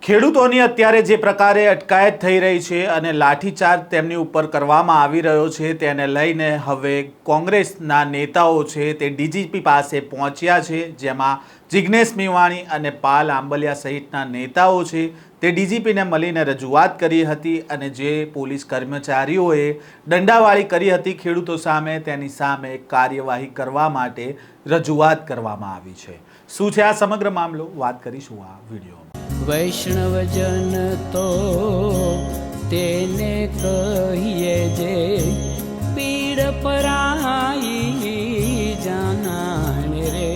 ખેડૂતોની અત્યારે જે પ્રકારે અટકાયત થઈ રહી છે અને લાઠીચાર્જ તેમની ઉપર કરવામાં આવી રહ્યો છે તેને લઈને હવે કોંગ્રેસના નેતાઓ છે તે ડીજીપી પાસે પહોંચ્યા છે, જેમાં જિગ્નેશ મેવાણી અને પાલ આંબલિયા સહિતના નેતાઓ છે તે ડીજીપીને મળીને રજૂઆત કરી હતી અને જે પોલીસ કર્મચારીઓએ દંડાવાળી કરી હતી ખેડૂતો સામે તેની સામે કાર્યવાહી કરવા માટે રજૂઆત કરવામાં આવી છે। શું છે આ સમગ્ર મામલો, વાત કરીશું આ વિડીયોમાં। વૈષ્ણવજન તો તેને કહીએ જે પીડ પરાઈ જાનાને રે।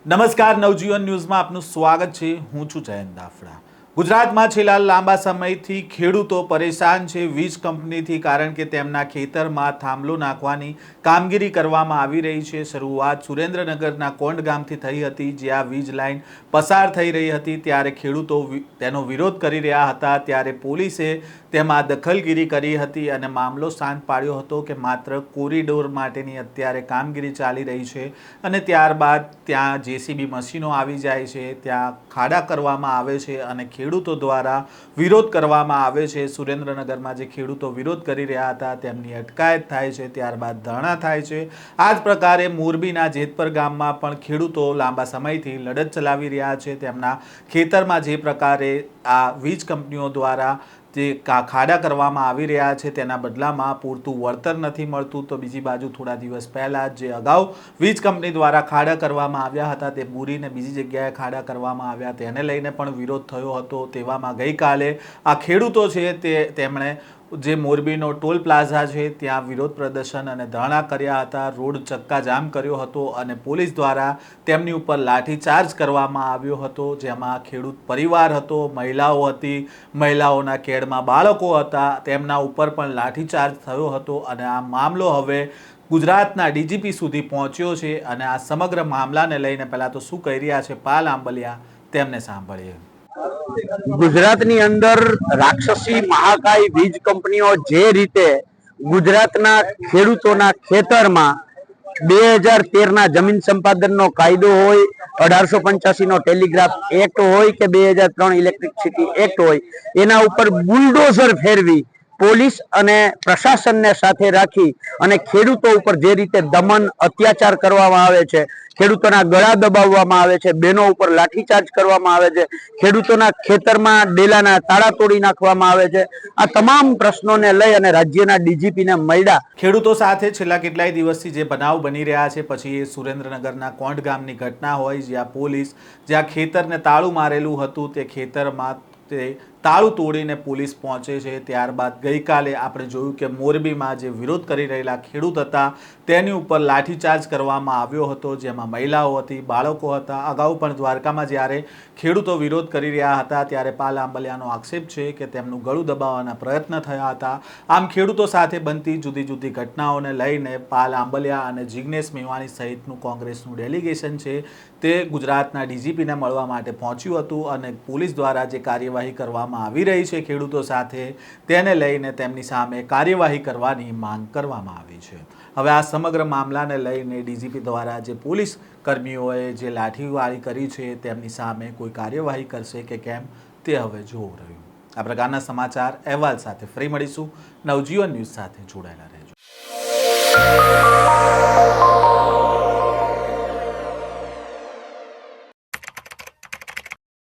નમસ્કાર, નવજીવન ન્યૂઝમાં આપનું સ્વાગત છે। હું છું જયંત દાફડા। ગુજરાતમાં છેલ્લા લાંબા સમયથી ખેડૂતો પરેશાન છે વીજ કંપનીથી, કારણ કે તેમના ખેતરમાં થાંભલો નાખવાની કામગીરી કરવામાં આવી રહી છે। શરૂઆત સુરેન્દ્રનગરના કોંડ ગામથી થઈ હતી, જ્યાં વીજ લાઇન પસાર થઈ રહી હતી ત્યારે ખેડૂતો તેનો વિરોધ કરી રહ્યા હતા, ત્યારે પોલીસે તેમાં દખલગીરી કરી હતી અને મામલો શાંત પાડ્યો હતો કે માત્ર કોરિડોર માટેની અત્યારે કામગીરી ચાલી રહી છે અને ત્યારબાદ ત્યાં જેસીબી મશીનો આવી જાય છે, ત્યાં ખાડા કરવામાં આવે છે અને ખેડૂતો દ્વારા વિરોધ કરવામાં આવે છે। સુરેન્દ્રનગરમાં જે ખેડૂતો વિરોધ કરી રહ્યા હતા તેમની અટકાયત થાય છે, ત્યારબાદ ધરણા થાય છે। આ જ પ્રકારે મોરબીના જેતપર ગામમાં પણ ખેડૂતો લાંબા સમયથી લડત ચલાવી રહ્યા છે। તેમના ખેતરમાં જે પ્રકારે આ વીજ કંપનીઓ દ્વારા જે ખાડા કરવામાં આવી રહ્યા છે તેના બદલામાં પૂરતું વળતર નથી મળતું, તો બીજી બાજુ થોડા દિવસ પહેલાં જે અગાઉ વીજ કંપની દ્વારા ખાડા કરવામાં આવ્યા હતા તે પૂરીને બીજી જગ્યાએ ખાડા કરવામાં આવ્યા, તેને લઈને પણ વિરોધ થયો હતો। તેવામાં ગઈકાલે આ ખેડૂતો છે તેમણે જે મોરબીનો ટોલ પ્લાઝા છે ત્યાં વિરોધ પ્રદર્શન અને ધરણા કર્યા હતા, રોડ ચક્કાજામ કર્યો હતો અને પોલીસ દ્વારા તેમની ઉપર લાઠીચાર્જ કરવામાં આવ્યો હતો, જેમાં ખેડૂત પરિવાર હતો, મહિલાઓ હતી, મહિલાઓના કેડમાં બાળકો હતા, તેમના ઉપર પણ લાઠીચાર્જ થયો હતો અને આ મામલો હવે ગુજરાતના ડીજીપી સુધી પહોંચ્યો છે અને આ સમગ્ર મામલાને લઈને પહેલાં તો શું કહી રહ્યા છે પાલ આંબલિયા, તેમને સાંભળીએ। ગુજરાતની અંદર રાક્ષસી મહાકાય વીજ કંપનીઓ જે રીતે ગુજરાતના ખેડૂતોના ખેતરમાં 2013ના જમીન સંપાદનનો કાયદો હોય, 1885નો ટેલિગ્રાફ એક્ટ હોય કે 2003 ઇલેક્ટ્રિસિટી એક્ટ હોય, એના ઉપર બુલડોઝર ફેરવી પોલીસ અને પ્રશાસનને સાથે રાખી અને ખેડૂતો ઉપર જે રીતે દમન અત્યાચાર કરવામાં આવે છે, ખેડૂતોના ગળા દબાવવામાં આવે છે, બહેનો ઉપર લાઠીચાર્જ કરવામાં આવે છે, ખેડૂતોના ખેતરમાં ડેલાના તાળા તોડી નાખવામાં આવે છે, આ તમામ પ્રશ્નોને લઈ અને રાજ્યના ડીજીપીને મળ્યા। ખેડૂતો સાથે છેલ્લા કેટલાય દિવસથી જે બનાવ બની રહ્યા છે, પછી એ સુરેન્દ્રનગરના કોંડ ગામની ઘટના હોય, જ્યાં પોલીસ જ્યાં ખેતરને તાળું મારેલું હતું તે ખેતરમાં તે તાળું તોડીને પોલીસ પહોંચે છે, ત્યારબાદ ગઈકાલે આપણે જોયું કે મોરબીમાં જે વિરોધ કરી રહેલા ખેડૂત હતા તેની ઉપર લાઠીચાર્જ કરવામાં આવ્યો હતો, જેમાં મહિલાઓ હતી, બાળકો હતા। અગાઉ પણ દ્વારકામાં જ્યારે ખેડૂતો વિરોધ કરી રહ્યા હતા ત્યારે પાલ આંબલિયાનો આક્ષેપ છે કે તેમનું ગળું દબાવવાના પ્રયત્ન થયા હતા। આમ ખેડૂતો સાથે બનતી જુદી જુદી ઘટનાઓને લઈને પાલ આંબલિયા અને જિગ્નેશ મેવાણી સહિતનું કોંગ્રેસનું ડેલિગેશન છે તે ગુજરાતના ડીજીપીને મળવા માટે પહોંચ્યું હતું અને પોલીસ દ્વારા જે કાર્યવાહી કરવામાં આવી રહી છે ખેડૂતો સાથે તેને લઈને તેમની સામે કાર્યવાહી કરવાની માંગ કરવામાં આવી છે। હવે આ સમગ્ર મામલાને લઈને ડીજીપી દ્વારા જે પોલીસ કર્મીઓએ જે લાઠીવાળી કરી છે તેમની સામે કોઈ કાર્યવાહી કરશે કે કેમ તે હવે જોવું રહ્યું। આ પ્રકારના સમાચાર અહેવાલ સાથે ફરી મળીશું। નવજીવન ન્યૂઝ સાથે જોડાયેલા રહેજો।